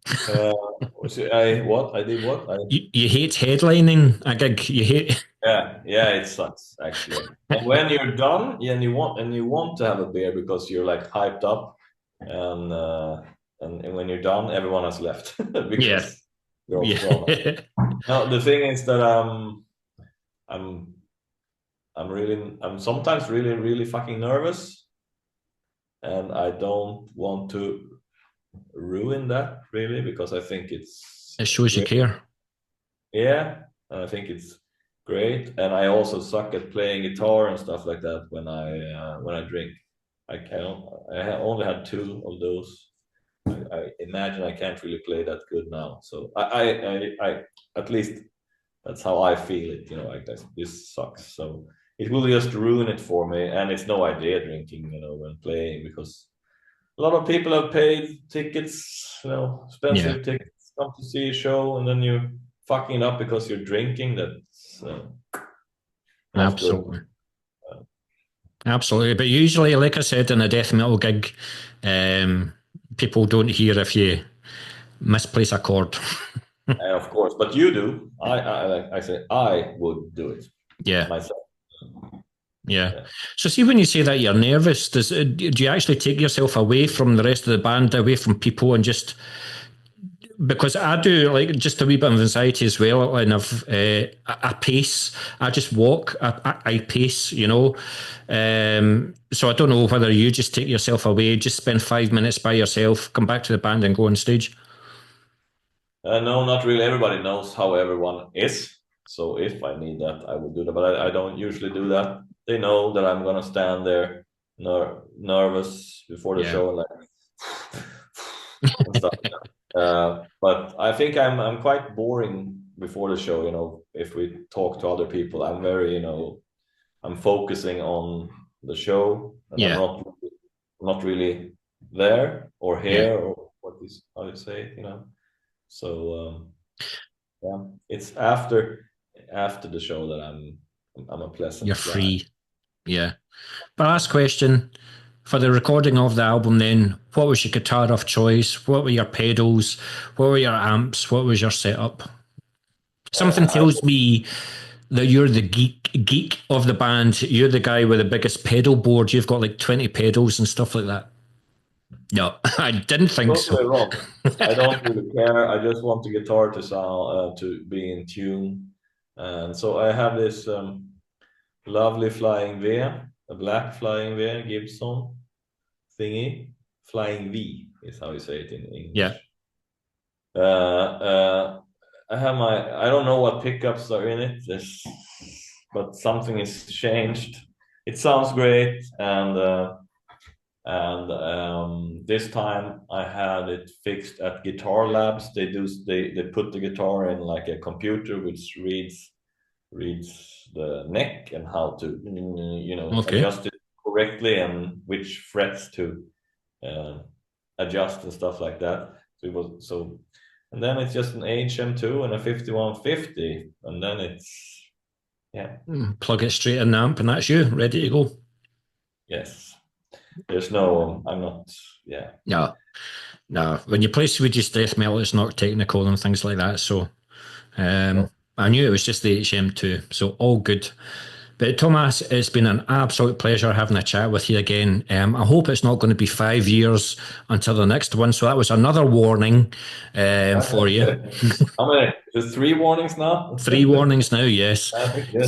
I did what? You hate headlining a gig. You hate. Yeah, it sucks actually. And when you're done, and you want to have a beer because you're like hyped up, and when you're done, everyone has left because you're all gone. Now the thing is that I'm sometimes really, really fucking nervous, and I don't want to ruin that really because I think it shows great. You care. Yeah, and I think it's great, and I also suck at playing guitar and stuff like that when I drink. I only had 2 of those. I imagine I can't really play that good now. So I at least that's how I feel it. Like this sucks. So it will just ruin it for me, and it's no idea drinking, when playing because a lot of people have paid tickets, expensive tickets, come to see a show, and then you're fucking it up because you're drinking. That's absolutely. Absolutely. But usually, like I said, in a death metal gig, people don't hear if you misplace a chord. Of course, but you do. I say I would do it. Yeah. Myself. Yeah. Yeah. So see, when you say that you're nervous, do you actually take yourself away from the rest of the band, away from people, and just because I do like just a wee bit of anxiety as well, and I pace. I just walk. I pace, you know. So I don't know whether you just take yourself away, just spend 5 minutes by yourself, come back to the band, and go on stage. No, not really. Everybody knows how everyone is. So if I need that, I will do that. But I don't usually do that. They know that I'm gonna stand there nervous before the Yeah. show and like and stuff. But I think I'm quite boring before the show. You know, if we talk to other people, I'm very, you know, I'm focusing on the show, and I'm Yeah. not really there or Yeah. here or what is how you say it, you know. So yeah, it's after the show that I'm a You're pleasant guy. free. Yeah. But last question. For the recording of the album, then, what was your guitar of choice? What were your pedals? What were your amps? What was your setup? Something I tells me that you're the geek of the band. You're the guy with the biggest pedal board. You've got like 20 pedals and stuff like that. No, I didn't think so. totally wrong. I don't really care. I just want the guitar to sound to be in tune, and so I have this lovely flying V, a black flying V Gibson thingy. Flying V is how you say it in Yeah. English. I have I don't know what pickups are in it. But something is changed. It sounds great, and this time I had it fixed at Guitar Labs. They put the guitar in like a computer which reads the neck and how to Okay. adjust it correctly and which frets to adjust and stuff like that. So it was so, and then it's just an HM2 and a 5150, and then it's yeah. Plug it straight in the amp, and that's you ready to go. Yes. There's no, I'm not, yeah. No, no. When you play Swedish death metal, it's not technical and things like that. So I knew it was just the HM2. So all good. But Tomas, it's been an absolute pleasure having a chat with you again. I hope it's not going to be 5 years until the next one. So that was another warning for you. How many? There's 3 warnings now? 3 warnings now, yes.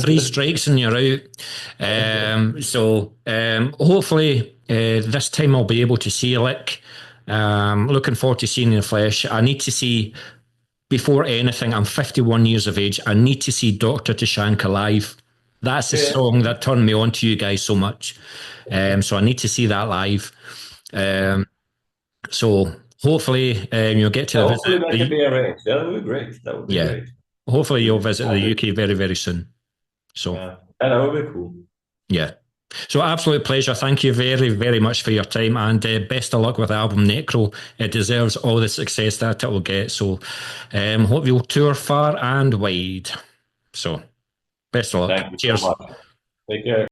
3 strikes and you're out. So hopefully this time I'll be able to see LIK. Looking forward to seeing you in the flesh. I need to see, before anything, I'm 51 years of age. I need to see Dr. Tashanka live. That's the song that turned me on to you guys so much. So I need to see that live. So hopefully you'll get to hopefully that can be arranged. That would be great. That would be great. Hopefully you'll visit the UK very, very soon. So that would be cool. Yeah. So absolute pleasure. Thank you very, very much for your time, and best of luck with the album Necro. It deserves all the success that it will get. So hope you'll tour far and wide. So best of luck. Thank you Cheers. so much. Take care.